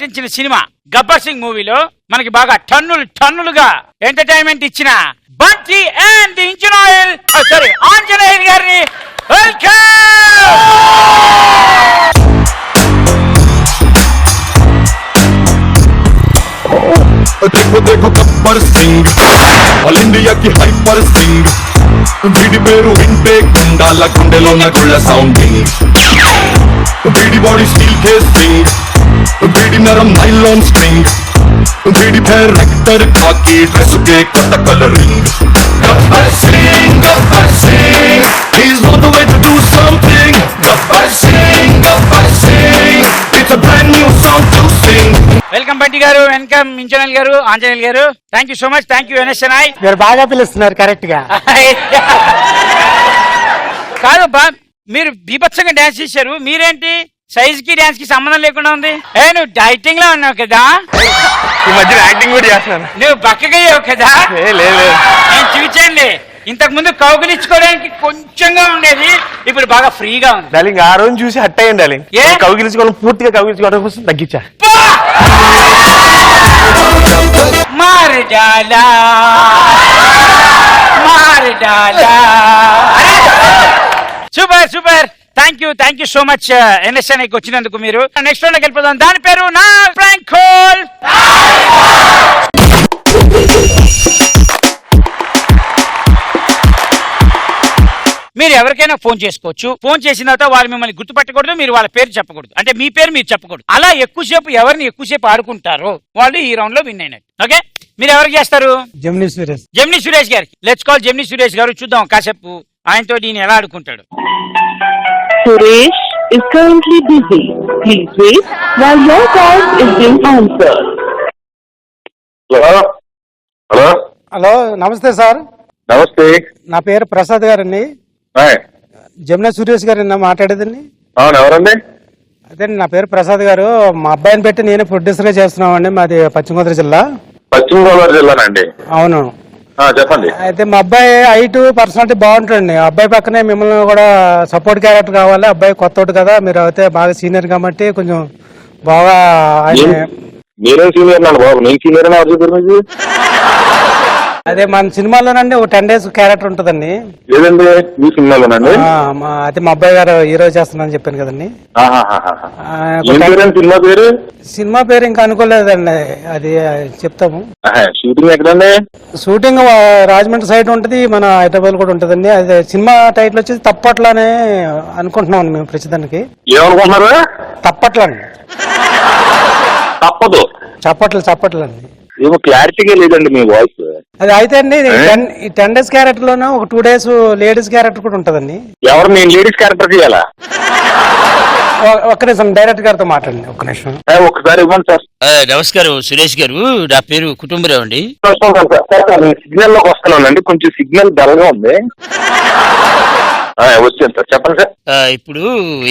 నటించిన సినిమా గబ్బర్ సింగ్ మూవీలో మనకి బాగా టన్నులుగా ఎంటర్టైన్మెంట్ ఇచ్చిన బంటి అండ్ ఆంజనేయులు గారిని వెల్కమ్. देखो देखो गब्बर सिंह ऑल इंडिया की हाइपर सिंह వీడి పేరు వింటే గుండాల గుండెలోన గుళ్ళ సౌండింగ్ వీడి బాడీ స్టీల్ కేసింగ్ వీడి నరం నైలాన్ స్ట్రింగ్ వీడి పేరు రెక్టర్ కాకి డ్రెస్ కే కొత్త colouring Gabbar Singh he is on the way to do something Gabbar Singh it's a brand new song to sing. Welcome Bunty గారు, వెల్కమ్ ఇంజనీర్ గారు, ఆంజనేయులు గారు. Thank you so much. Thank you NSNI. మీరు బాగా పిలుస్తున్నారు కరెక్ట్ గా. కాదు బా, మీరు బీభత్సంగా డాన్స్ చేశారు. మీరేంటి సైజ్ కి డాన్స్ కి సంబంధం లేకుండా ఉంది? నువ్వు డైటింగ్ లో ఉన్నావు కదా, ఈ మధ్య యాక్టింగ్ కూడా చేస్తున్నాను. నువ్వు బక్కగయ్యావు కదా. నేను చూచండి, ఇంతకు ముందు కౌగిలించుకోవడానికి కొంచెంగా ఉండేది, ఇప్పుడు బాగా ఫ్రీగా ఉంది. డార్లింగ్ ఆ రోజు చూసి హట్ అయ్యండి డార్లింగ్. కౌగిలించుకోవడం పూర్తిగా కౌగిలించుకోవడం కోసం తగ్గించా. Super super. Thank you so much NSNIకి వచ్చినందుకు. మీరు నెక్స్ట్ రౌండ్ వెళ్ళిపోదాం. దాని పేరు నా ఫ్రాంక్ హోల్. మీరు ఎవరికైనా ఫోన్ చేసుకోవచ్చు. ఫోన్ చేసిన తర్వాత వాళ్ళు మిమ్మల్ని గుర్తుపట్టకూడదు, మీరు వాళ్ళ పేరు చెప్పకూడదు. అంటే మీ పేరు మీరు చెప్పకూడదు. అలా ఎవరిని ఎక్కువసేపు ఆడుకుంటారో వాళ్ళు ఈ రౌండ్ లో విన్ అయినట్టు. ఓకే, మీరు ఎవరికి చేస్తారు? జెమినీ సురేష్ గారికి. లెట్స్ కాల్ జెమినీ సురేష్ గారు. చూద్దాం కాసేపు ఆయనతో ఈయన ఎలా ఆడుకుంటాడు. Suresh is currently busy. Please wait while your call is being answered. Hello hello, నమస్తే సార్. నమస్తే. నా పేరు ప్రసాద్ గారండి. జమున సురేష్ గారు మాట్లాడేదండి. అవును, ఎవరండి? అదే నా పేరు ప్రసాద్ గారు. మా అబ్బాయిని పెట్టి నేను ప్రొడ్యూసర్ గా చేస్తున్నామండి. మాది పశ్చిమ గోదావరి జిల్లా. పశ్చిమ గోదావరి జిల్లానండి. అవును, చెప్పండి. అయితే మా అబ్బాయి హైట్ పర్సనాలిటీ బాగుంటుందండి. అబ్బాయి పక్కనే మిమ్మల్ని కూడా సపోర్ట్ క్యారెక్టర్ కావాలి. అబ్బాయి కొత్తోడు కదా, మీరు అయితే బాగా సీనియర్ కాబట్టి కొంచెం బాగా. మీరేం సీనియర్ నాన్న బాబు? నేను సీనియర్ అని ఎవరు చెప్పారు మీకు? అదే మన సినిమాలోనండి ఒక 10 days క్యారెక్టర్ ఉంటుందండి. లేదండి, మీ సినిమాలోనండి. అయితే మా అబ్బాయి గారు హీరో చేస్తున్నాను చెప్పాను కదండి. సినిమా పేరు? సినిమా పేరు ఇంకా అనుకోలేదండి, అది చెప్తాము. షూటింగ్ ఎక్కడండి? షూటింగ్ రాజమండ్రి సైడ్ ఉంటది, మన హైదరాబాద్ కూడా ఉంటదండి. అదే సినిమా టైటిల్ వచ్చేసి తప్పట్లానే అనుకుంటున్నాం మేము ప్రస్తుతానికి. ఏమనుకుంటున్నారు? తప్పట్లండి. తప్పదు. చప్పట్లు అండి. ఏమో క్లారిటీగా లేదండి మీ వాయిస్. అది అయితే అండి ఈ 10 days క్యారెక్టర్ లోనే ఒక 2 days లేడీస్ క్యారెక్టర్ కూడా ఉంటదండి. ఎవరు? నేను లేడీస్ క్యారెక్టర్ చేయాలా? ఒక్క నిమిషం డైరెక్టర్ గారితో మాట్లాడండి, ఒక్క నిమిషం. ఒకసారి ఇవ్వండి సార్. నమస్కారం సురేష్ గారు, నా పేరు కుటుంబరావు అండి. సిగ్నల్ లోకి వస్తున్నానండి, కొంచెం సిగ్నల్ డల్గా ఉంది. వచ్చాను సార్, చెప్పండి సార్. ఇప్పుడు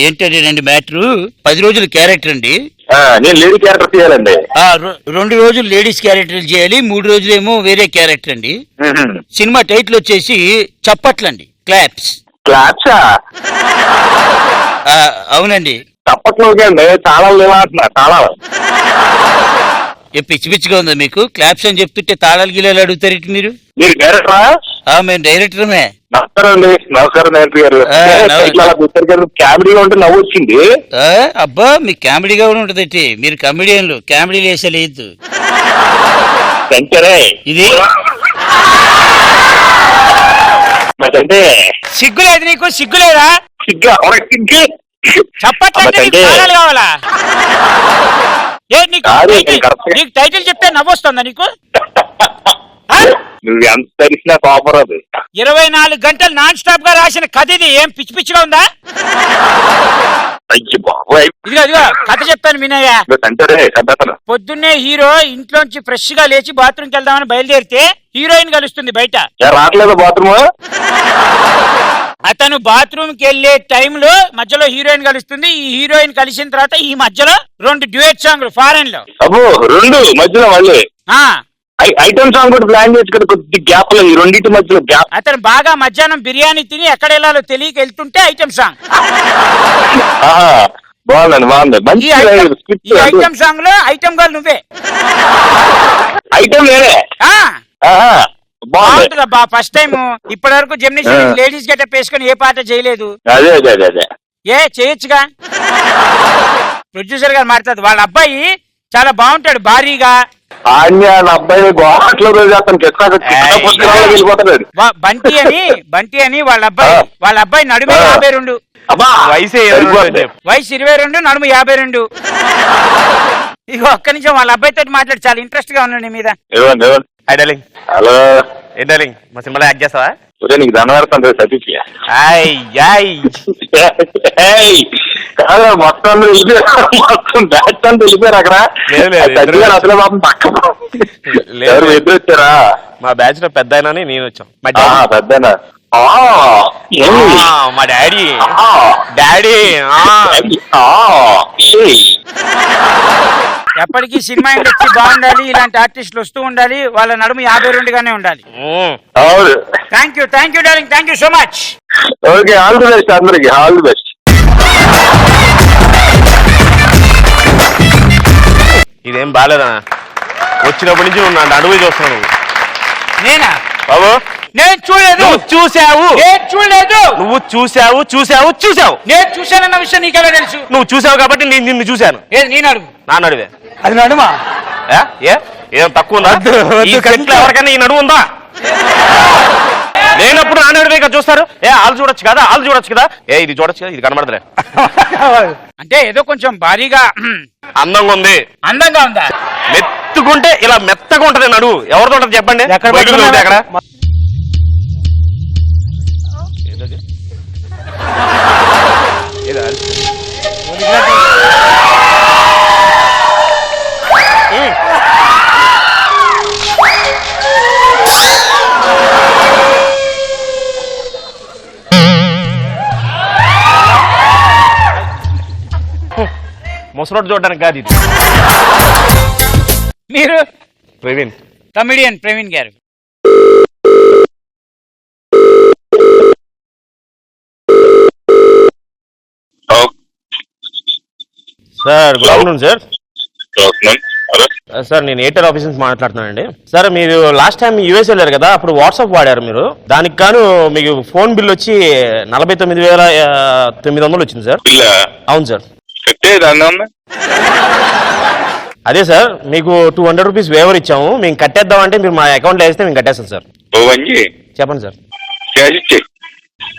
ఏంటంటే మ్యాటర్ 10 రోజుల క్యారెక్టర్ అండి. నేను లేడీ క్యారెక్టర్ చేయాలండి. 2 రోజులు లేడీస్ క్యారెక్టర్ చేయాలి, 3 రోజులేమో వేరే క్యారెక్టర్ అండి. సినిమా టైటిల్ వచ్చేసి చప్పట్లండి. క్లాప్స్. క్లాప్సా? అవునండి. చప్పట్లు అండి, చాలా లేవంటున్నారు. చాలా పిచ్చి పిచ్చిగా ఉందా మీకు? క్లాప్స్ అని చెప్తుంటే తాళాలు గిలాలు అడుగుతారు మీరు. మీరు డైరెక్టరా? మేము డైరెక్టర్మే. నమస్కారం డైరెక్టర్ గారు. కామెడీగా ఉంటే నవ్వు వచ్చింది. అబ్బా, మీకు కామెడీగా కూడా ఉంటది. మీరు కమెడియన్లు, కామెడీలు వేసలేదు. ఇది అంటే సిగ్గులేదు నీకు? సిగ్గులేదా? సిగ్గా చెప్పట్లేదు కావాలా? నీకు టైటిల్ చెప్తే నవ్వొస్తుందా నీకు? నువ్వు ఎంత తెలిసినా కాపర్ అది. 24 గంటలు నాన్ స్టాప్ గా రాసిన కథ ఇది. ఏం పిచ్చి పిచ్చిగా ఉందా? ఇదిగో కథ చెప్తాను వినయ్యా. పొద్దున్నే హీరో ఇంట్లోంచి ఫ్రెష్ గా లేచి బాత్రూమ్కి వెళ్దామని బయలుదేరితే హీరోయిన్ కలుస్తుంది బయట. రావట్లేదు బాత్రూమ్. అతను బాత్రూమ్ కి వెళ్లే టైంలో మధ్యలో హీరోయిన్ కలుస్తుంది. ఈ హీరోయిన్ కలిసిన తర్వాత ఈ మధ్యలో 2 డ్యూయట్ సాంగ్లు ఫారెన్ లో. మధ్యలో మళ్ళీ ఐటమ్ సాంగ్ కూడా ప్లాన్ చేసి కదా, కొద్ది గ్యాప్ లో, ఈ రెండింటి మధ్యలో గ్యాప్. అతను బాగా మధ్యాహ్నం బిర్యానీ తిని ఎక్కడ వెళ్ళాలో తెలియక వెళ్తుంటే ఐటమ్ సాంగ్. బాగుందండి బాగుంది మంచి ఈ ఐటమ్ సాంగ్ లో ఐటమ్ గర్ల్ నువ్వే. ఐటమ్ నేనే. బాగుంటుందబ్బా. ఫస్ట్ టైం ఇప్పటి వరకు జెమిని లేడీస్ గెటప్ వేసుకొని ఏ పాట చేయలేదు. అదే అదే అదే అదే చేయొచ్చుగా. ప్రొడ్యూసర్ గారు మాట్లాడదు. వాళ్ళ అబ్బాయి చాలా బాగుంటాడు భారీగా. నా అబ్బాయి గోవాట్లో రోజు అతను వెళ్ళిపోతాడు. బంటి అని వాళ్ళ అబ్బాయి నడుము 52. వయసు 22, నడుము 52. ఇక ఒక్క నిమిషం వాళ్ళ అబ్బాయితో మాట్లాడి చాలా ఇంట్రెస్ట్ గా ఉన్నాడు నీ మీద. హలో ఏ డార్లింగ్ మా సినిమాలో యాక్ట్ చేస్తావా? నీకు దండవాడుతుంది సతీష్. మొత్తం బ్యాచ్ అంతా వెళ్ళిపోయారు అక్కడ. అసలు పాపం పక్క ఎవరు ఎదురు వచ్చారా? మా బ్యాచ్ లో పెద్ద అయినా నేను వచ్చాం. పెద్దనా మా డాడీ ఎప్పటికీ సినిమా ఇండస్ట్రీ బాగుండాలి. ఇలాంటి ఆర్టిస్టులు వస్తూ ఉండాలి. వాళ్ళ నడుము 52 గానే ఉండాలి. Thank you darling. Thank you so much. Okay, all the best అందరికి. All the best. ఇదేం బాగాలేదా? వచ్చినప్పటి నుంచి నువ్వు నా అడుగు చూస్తున్నావు. నేనా బాబు? నేను చూడలేదు. చూసావు? చూడలేదు. నువ్వు చూసావు. నేను చూశానన్న విషయం నీకెలా తెలుసు? నువ్వు చూసావు కాబట్టి నేను నిన్ను చూశాను. నేను అడుగు. నా నడువే. అది నడుమా? ఏం తక్కువ ఉందా? ఎవరికైనా ఈ నడువు ఉందా? లేనప్పుడు నా నడువే కదా చూస్తారు. వాళ్ళు చూడొచ్చు కదా ఇది చూడొచ్చు కదా, ఇది కనబడదులే. అంటే ఏదో కొంచెం భారీగా అందంగా ఉంది. అందంగా ఉందా? మెత్తుకుంటే ఇలా మెత్తగా ఉంటది నడువు. ఎవరితో ఉంటది చెప్పండి? అక్కడ ముసలోడు చూడడానికి కాదు ఇది. మీరు ప్రవీణ్, కమిడియన్ ప్రవీణ్ గారు. Sir good afternoon sir. Sir నేను ఎయిర్టెల్ ఆఫీస్ నుంచి మాట్లాడుతున్నానండి. సార్ మీరు లాస్ట్ టైం యూఎస్ వెళ్ళారు కదా, అప్పుడు వాట్సాప్ వాడారు మీరు. దానికి గాను మీకు ఫోన్ బిల్ వచ్చి 49,900 వచ్చింది సార్. అవును సార్. అదే సార్ మీకు 200 రూపీస్ వేవర్ ఇచ్చాము. మేము కట్టేద్దామంటే మీరు మా అకౌంట్లో వేస్తే మేము కట్టేస్తాం సార్. చెప్పండి సార్.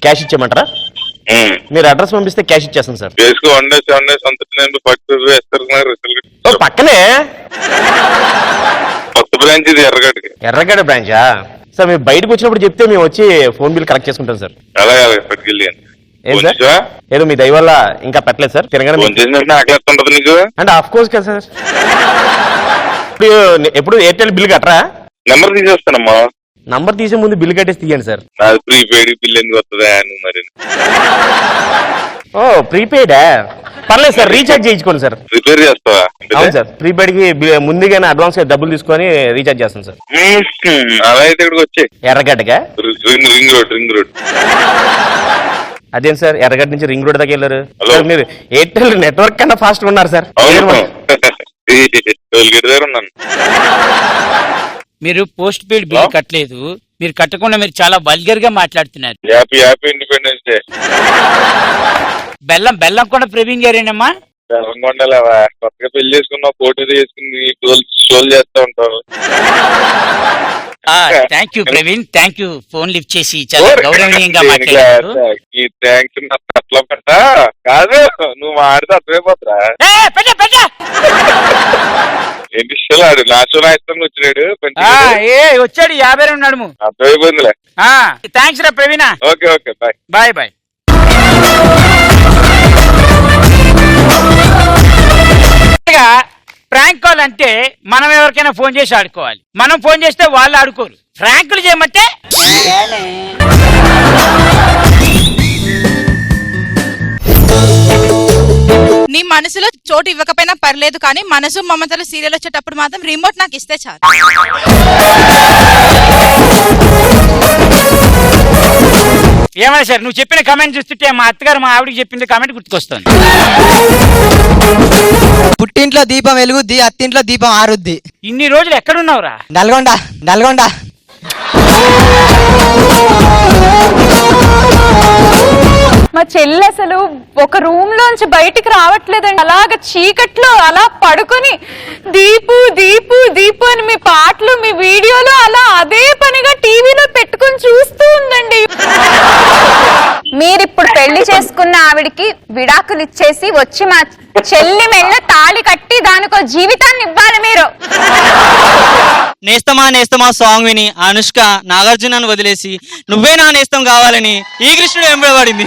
క్యాష్ ఇచ్చేయమంటారా? మీరు అడ్రస్ పంపిస్తే క్యాష్ ఇచ్చేస్తాం సార్. పక్కనే ఎర్రగడ్డ బ్రాంచా సార్? మీరు బయటకు వచ్చినప్పుడు చెప్తే మేము వచ్చి ఫోన్ బిల్ కలెక్ట్ చేసుకుంటాం సార్. ఏం సార్ ఏదో మీ దయ వల్ల ఇంకా పెట్టలేదు సార్. తిరగడం అంటే ఆఫ్ కోర్స్ కదా సార్. ఎప్పుడు ఎయిర్టెల్ బిల్ కట్టరా? నెంబర్ తీసేస్తానమ్మా. నంబర్ తీసే ముందు బిల్ కట్టేసి తీయండి సార్. ప్రీపెయిడ్ బిల్ ఎందుకు వస్తుందా మరి? ఓ ప్రీపెయిడా? పర్లేదు సార్, రీఛార్జ్ చేయించుకోండి సార్. రిపేర్ చేస్తావా? అవును సార్, ప్రీపెయిడ్ కి ముందుగానే అడ్వాన్స్ గా డబ్బులు తీసుకొని రీఛార్జ్ చేస్తాను సార్. అలా అయితే ఇక్కడికి వచ్చే ఎర్రగడ్డగా? Ring road. అదేం సార్ ఎర్రగడ్డ నుంచి రింగ్ రోడ్ దగ్గర వెళ్ళారు? మీరు ఎయిర్టెల్ నెట్వర్క్ కన్నా ఫాస్ట్ ఉన్నారు సార్. మీరు పోస్ట్ పెయిడ్ బిల్ కట్టలేదు. మీరు కట్టకుండా మీరు చాలా వల్గర్ గా మాట్లాడుతున్నారు. Independence day. బెల్లం కూడా ప్రవీణ్ గారేనమ్మా? బెల్లంకొండలేవా? కొత్తగా పెళ్లి చేసుకున్నా, ఫోటో తీసుకుని షోలు చేస్తా ఉంటారు. Thank you Praveen, thank you. Phone lift చేసి చాలా గౌరవనీయంగా మాట్లాడారు. అట్లా పెట్టా కాదు, నువ్వు మాడితే అర్థమైపోతురా. ఏంటి ఆడు నాచో నాయకుడు వచ్చినాడు. వచ్చాడు 52 నడుము. అర్థమైపోయిందిలే. థ్యాంక్స్ రా Praveena. Okay okay bye. Bye bye. Prank call అంటే మనం ఎవరికైనా ఫోన్ చేసి ఆడుకోవాలి. మనం ఫోన్ చేస్తే వాళ్ళు ఆడుకోరు. ఫ్రాంకులు చేయమంటే నీ మనసులో చోటు ఇవ్వకపోయినా పర్లేదు, కానీ మనసు మమతలు సీరియల్ వచ్చేటప్పుడు మాత్రం రిమోట్ నాకు ఇస్తే చాలు. ఏమైనా సరే నువ్వు చెప్పిన కమెంట్ చూస్తుంటే మా అత్తగారు మా ఆవిడకి చెప్పింది కమెంట్ గుర్తుకొస్తుంది. పుట్టింట్లో దీపం వెలుగుద్ది, అత్తింట్లో దీపం ఆరుద్ది. ఇన్ని రోజులు ఎక్కడున్నావురా? నల్గొండ. మా చెల్లి అసలు ఒక రూమ్ లోంచి బయటికి రావట్లేదండి. అలాగ చీకట్లో అలా పడుకొని దీపు దీపు దీపు అని మీ పాటలు మీ వీడియోలు అలా అదే పనిగా టీవీలో పెట్టుకొని చూస్తూ ఉందండి. మీరిప్పుడు పెళ్లి చేసుకున్న ఆవిడికి విడాకులు ఇచ్చేసి వచ్చి మా చెల్లి మెళ్ళ తాళి కట్టి దానికో జీవితాన్ని ఇవ్వాలి మీరు. నేస్తమా సాంగ్ విని అనుష్క నాగార్జునను వదిలేసి నువ్వే నా నేస్తం కావాలని ఈ కృష్ణుడు వెంబడబడింది.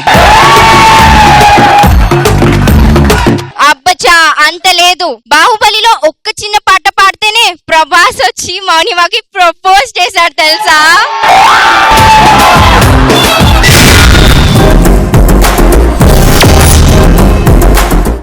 అబ్బచ్చా అంత లేదు. బాహుబలిలో ఒక్క చిన్న పాట పాడితేనే ప్రభాస్ వచ్చి మౌనిమాకి ప్రపోజ్ చేశాడు తెలుసా?